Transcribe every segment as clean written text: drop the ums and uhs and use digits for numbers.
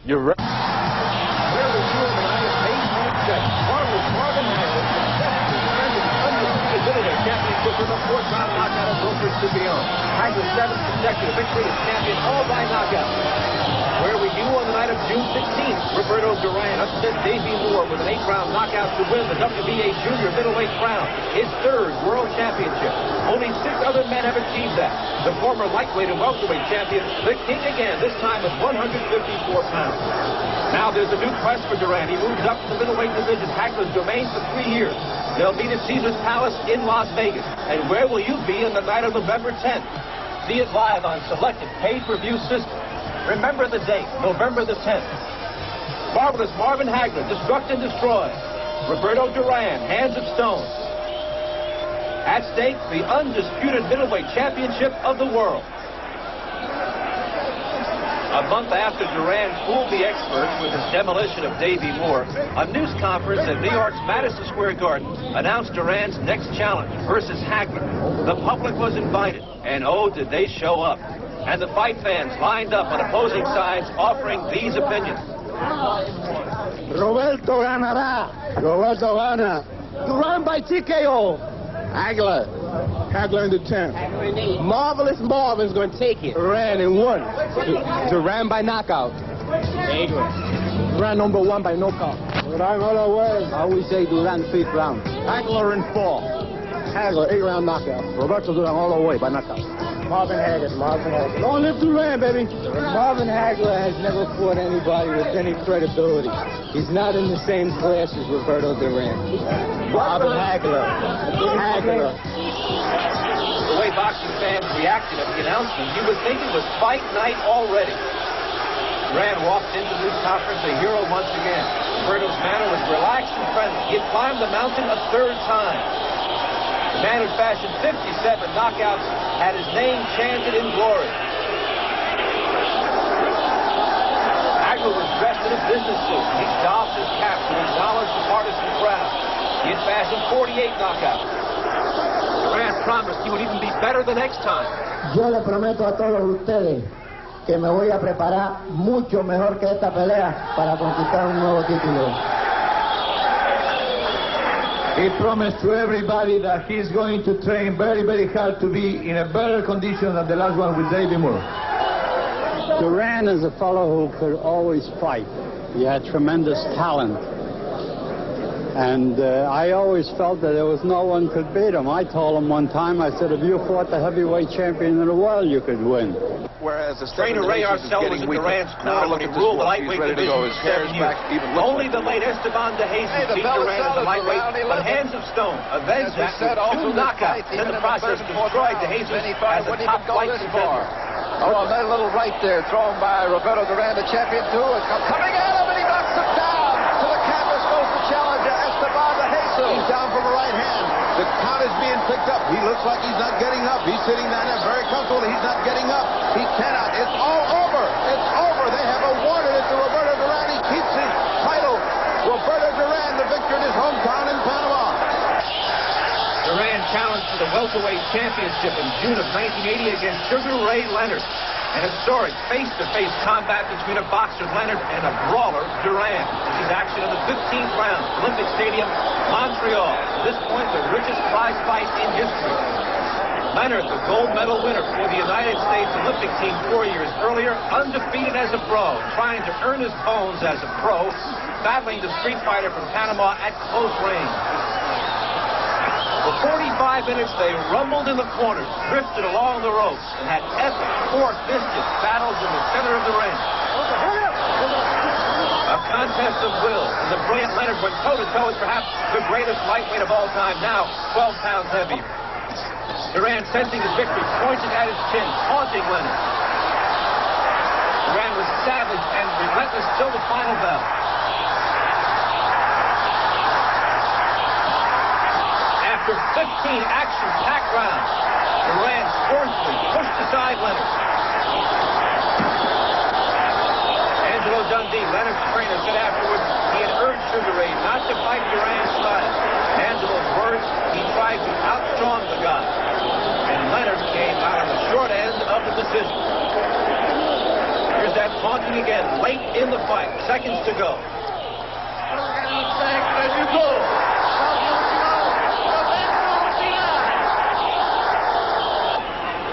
You're right. Where was you tonight at 8.6? Marvin Hagler successfully earned his undisputed middleweight championship with a 4th-round knockout of Roberto Duran. Hagler's 7th consecutive victory as champion, all by knockout. Where we knew on the night of June 16th, Roberto Duran upset Davey Moore with an 8th-round knockout to win the WBA junior middleweight crown, his 3rd world championship. Only 6 other men have achieved that. The former lightweight and welterweight champion, the king again, this time at 154 pounds. Now there's a new quest for Duran. He moves up to the middleweight division, Hagler's domain, for 3 years. They'll meet at Caesars Palace in Las Vegas. And where will you be on the night of November 10th? See it live on selected pay-per-view systems. Remember the date, November the 10th. Marvelous Marvin Hagler, Destruct and Destroy. Roberto Duran, Hands of Stone. At stake, the undisputed middleweight championship of the world. A month after Duran fooled the experts with his demolition of Davey Moore, a news conference at New York's Madison Square Garden announced Duran's next challenge versus Hagler. The public was invited, and oh, did they show up. And the fight fans lined up on opposing sides offering these opinions. Roberto ganará. Roberto gana. Duran by TKO. Hagler. Hagler in the 10th. Marvelous Marvin's going to take it. Duran in 1. Duran by knockout. Hagler. Duran number 1 by knockout. Duran all the way. I always say Duran 5th round. Hagler in 4. Hagler 8th-round knockout. Roberto Duran all the way by knockout. Marvin Hagler, Marvin Hagler. Long live Duran, baby. Marvin Hagler has never fought anybody with any credibility. He's not in the same class as Roberto Duran. Marvin Hagler. Hagler. The way boxing fans reacted at the announcement, you would think it was fight night already. Duran walked into the news conference a hero once again. Roberto's manner was relaxed and friendly. He had climbed the mountain a 3rd time. The man who fashioned 57 knockouts had his name chanted in glory. Hagler was dressed in a business suit. He doffed his cap to acknowledge the partisan crowd. He had fashioned 48 knockouts. Duran promised he would even be better the next time. Yo le prometo a todos ustedes que me voy a preparar mucho mejor que esta pelea para conquistar un nuevo título. He promised to everybody that he's going to train very, very hard to be in a better condition than the last one with Davey Moore. Duran is a fellow who could always fight. He had tremendous talent. And I always felt that there was no one could beat him. I told him one time, I said, if you fought the heavyweight champion of the world, you could win. Whereas the Trainer Ray Arcel was in Duran's corner when he ruled the lightweight division for 7 years. Only the late Esteban de Jesus beat Duran as a lightweight, but Hands of Stone avenged that with 2 knockouts, and in the process destroyed de Jesus as a top flight contender. Oh, that little right there thrown by Roberto Duran, the champion, too. It's coming at him, and he knocks him down. To the canvas goes the challenger, Esteban de Jesus. He's down from the right hand. The count is being picked up. He looks like he's not getting up. He's sitting down there very comfortable. He's not getting up. He cannot. It's all over. It's over. They have awarded it to Roberto Duran. He keeps his title. Roberto Duran, the victor in his hometown in Panama. Duran challenged for the welterweight championship in June of 1980 against Sugar Ray Leonard. An historic face-to-face combat between a boxer, Leonard, and a brawler, Duran. This is action in the 15th round, Olympic Stadium, Montreal. At this point, the richest prize fight in history. Leonard, the gold medal winner for the United States Olympic team 4 years earlier, undefeated as a pro, trying to earn his bones as a pro, battling the street fighter from Panama at close range. For 45 minutes, they rumbled in the corners, drifted along the ropes, and had epic, four-fisted battles in the center of the ring. A contest of will, and the brilliant Leonard went toe-to-toe with perhaps the greatest lightweight of all time, now 12 pounds heavier. Duran, sensing his victory, pointed at his chin, taunting Leonard. Duran was savage and relentless till the final bell. After 15 action-packed rounds, Duran scornfully pushed aside Leonard. Angelo Dundee, Leonard's trainer, said afterwards he had urged Sugar Ray not to fight Duran's style. Angelo's words, he tried to outstrong the guy. And Leonard came out on the short end of the decision. Here's that taunting punching again, late in the fight. Seconds to go.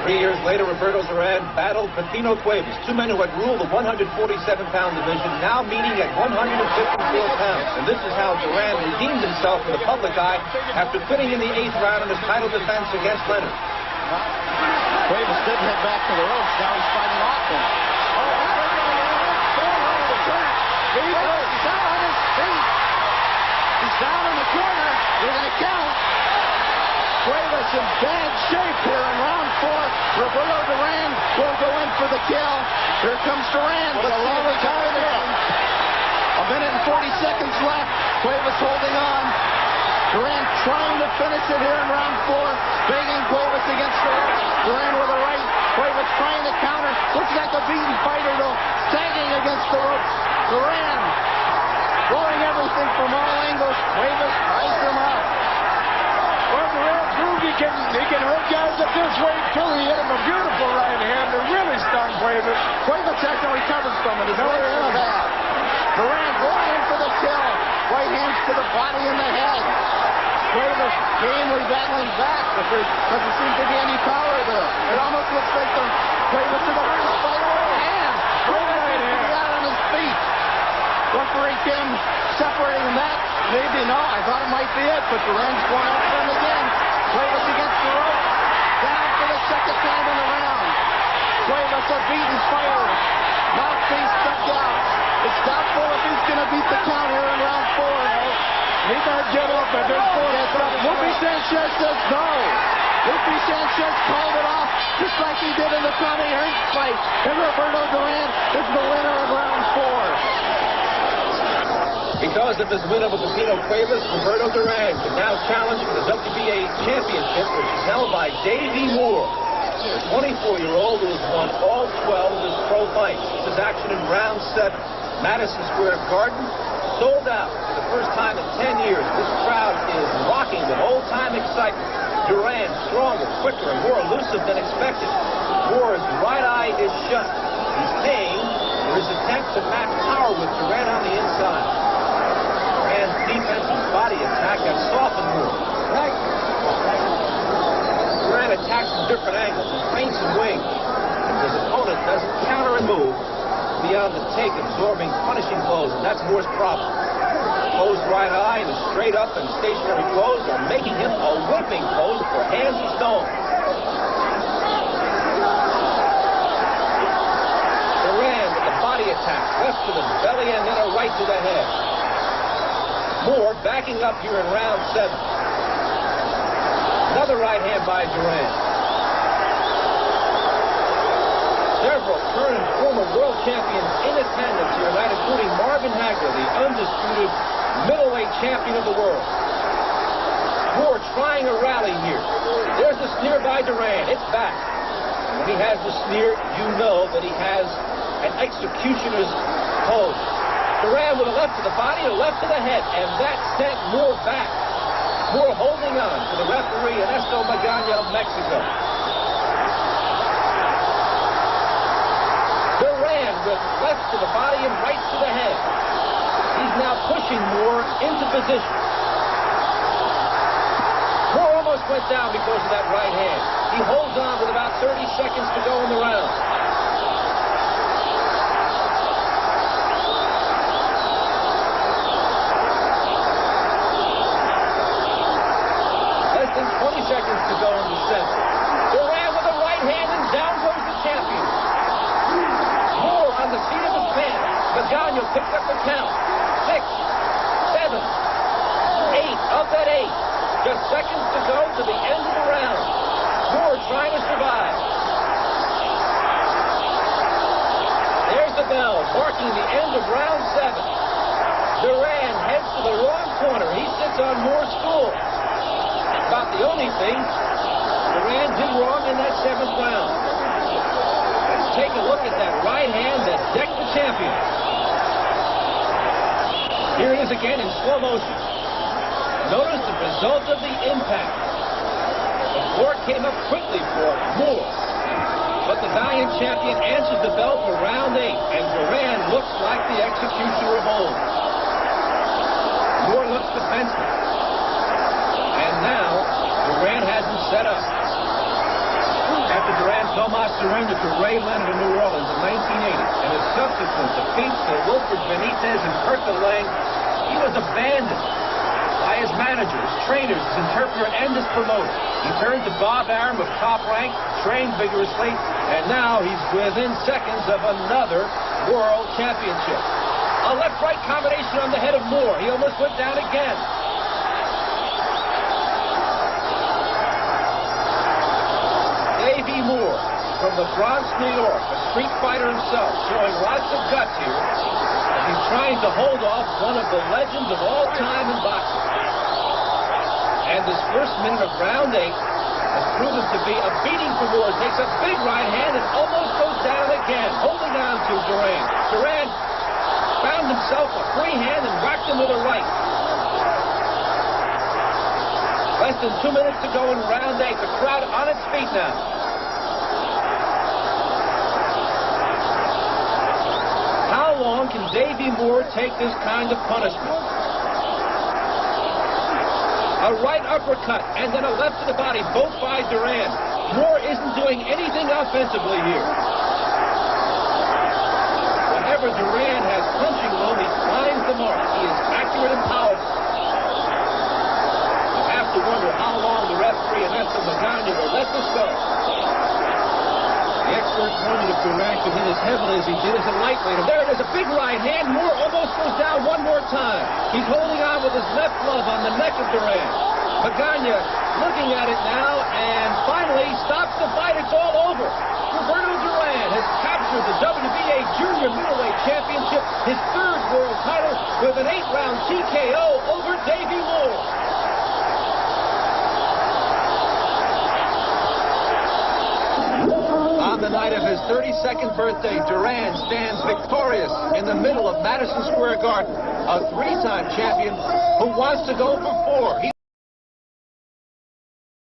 3 years later, Roberto Duran battled Pepino Cuevas, two men who had ruled the 147-pound division, now meeting at 154 pounds. And this is how Duran redeemed himself in the public eye after quitting in the 8th round in his title defense against Leonard. Cuevas did head back to the ropes. Now he's fighting offense. He's down on his feet. He's down in the corner. They're going to count. Cuevas in bad shape here in round 4. Roberto Duran will go in for the kill. Here comes Duran. With a lower time. A minute and 40 seconds left. Cuevas holding on. Duran trying to finish it here in round 4. Begging Cuevas against the ropes. Duran with a right. Cuevas trying to counter. Looks like a beaten fighter though. Sagging against the ropes. Duran throwing everything from all angles. Cuevas ties him out. Well, Duran proved he can hurt guys at this weight too. He hit him a beautiful right hand that really stung Cuevas. Cuevas hasn't recovered from it. Duran going in for the kill. Right hands to the body and the head. Cuevas gamely battling back, but there doesn't seem to be any power there. It almost looks like the Cuevas to the first fight right hand. Cuevas is out on his feet. Referee Kim separating that. Maybe no, I thought it might be it, but Duran's going after him again. Cuevas against the rope. Down for the second time in the round. Cuevas a beaten fighter. Mouthpiece stuck out. It's doubtful if he's going to beat the count here in round 4. He better get up at this point. Lupe Sanchez says no. Lupe Sanchez called it off just like he did in the Tommy Hearns fight. And Roberto Duran is the winner of round 4. Because of his win over Pepino Cuevas, Roberto Duran can now challenge for the WBA championship, which is held by Davey Moore, the 24-year-old who has won all 12 of his pro fights. This is action in round 7. Madison Square Garden, sold out for the first time in 10 years. This crowd is rocking with old-time excitement. Duran stronger, quicker, and more elusive than expected. Moore's right eye is shut. He's paying for his attempt to match power with Duran on the inside. Duran's defensive body attack has softened Moore. Duran attacks from different angles, feints and wings. His opponent doesn't counter and move. Beyond the take, absorbing punishing blows, and that's Moore's problem. Closed right eye and his straight up and stationary blows are making him a whipping post for hands of stone. Duran with the body attack, left to the belly and then a right to the head. Moore backing up here in round 7. Another right hand by Duran. Several current and former world champions in attendance here tonight, including Marvin Hagler, the undisputed middleweight champion of the world. Moore trying a rally here. There's the sneer by Duran. It's back. When he has the sneer, you know that he has an executioner's pose. Duran with a left to the body, a left to the head, and that sent Moore back. Moore holding on to the referee, Ernesto Magaña of Mexico. Duran with left to the body and right to the head. He's now pushing Moore into position. Moore almost went down because of that right hand. He holds on with about 30 seconds to go in the round. Less than 20 seconds to go in the 7th. Duran with a right hand and down goes the champion. Moore on the seat of his pants. Magaña picks up the count. 6, 7, 8 of that 8. Just seconds to go to the end of the round. Moore trying to survive. There's the bell, marking the end of round 7. Duran heads to the wrong corner. He sits on Moore's stool. About the only thing Duran did wrong in that 7th round. Let's take a look at that right hand that decked the champion. Here it is again in slow motion. Notice the result of the impact. The floor came up quickly for Moore. But the Valiant champion answers the bell for round 8. And Duran looks like the executioner of old. Moore looks defensive. And now, Duran has him set up. After Duran Tomas surrendered to Ray Leonard in New Orleans in 1980, and his subsequent defeats to Wilfred Benitez and Kurt DeLange, he was abandoned by his managers, trainers, his interpreter, and his promoter. He turned to Bob Arum of TopRank, trained vigorously, and now he's within seconds of another world championship. A left-right combination on the head of Moore. He almost went down again. Davey Moore from the Bronx, New York, a street fighter himself, showing lots of guts here. And he's trying to hold off one of the legends of all time in boxing. And this first minute of round 8 has proven to be a beating for Moore. Takes a big right hand and almost goes down again, holding on to Duran. Duran found himself a free hand and whacked him with a right. Less than 2 minutes to go in round 8. The crowd on its feet now. How long can Davey Moore take this kind of punishment? A right uppercut and then a left to the body, both by Duran. Moore isn't doing anything offensively here. Whenever Duran has punching room, he finds the mark. He is accurate and powerful. You have to wonder how long the referee and Esther Magana will let this go. The experts wondered if Duran could hit as heavily as he did as a lightweight. And there it is, a big right hand. Moore almost goes down one more time. He's holding on with his left glove on the neck of Duran. Magana looking at it now, and finally stops the fight. It's all over. Roberto Duran has captured the WBA Junior Middleweight Championship, his third world title, with an 8-round TKO over Davey Moore. On the night of his 32nd birthday, Duran stands victorious in the middle of Madison Square Garden, a 3-time champion who wants to go for 4.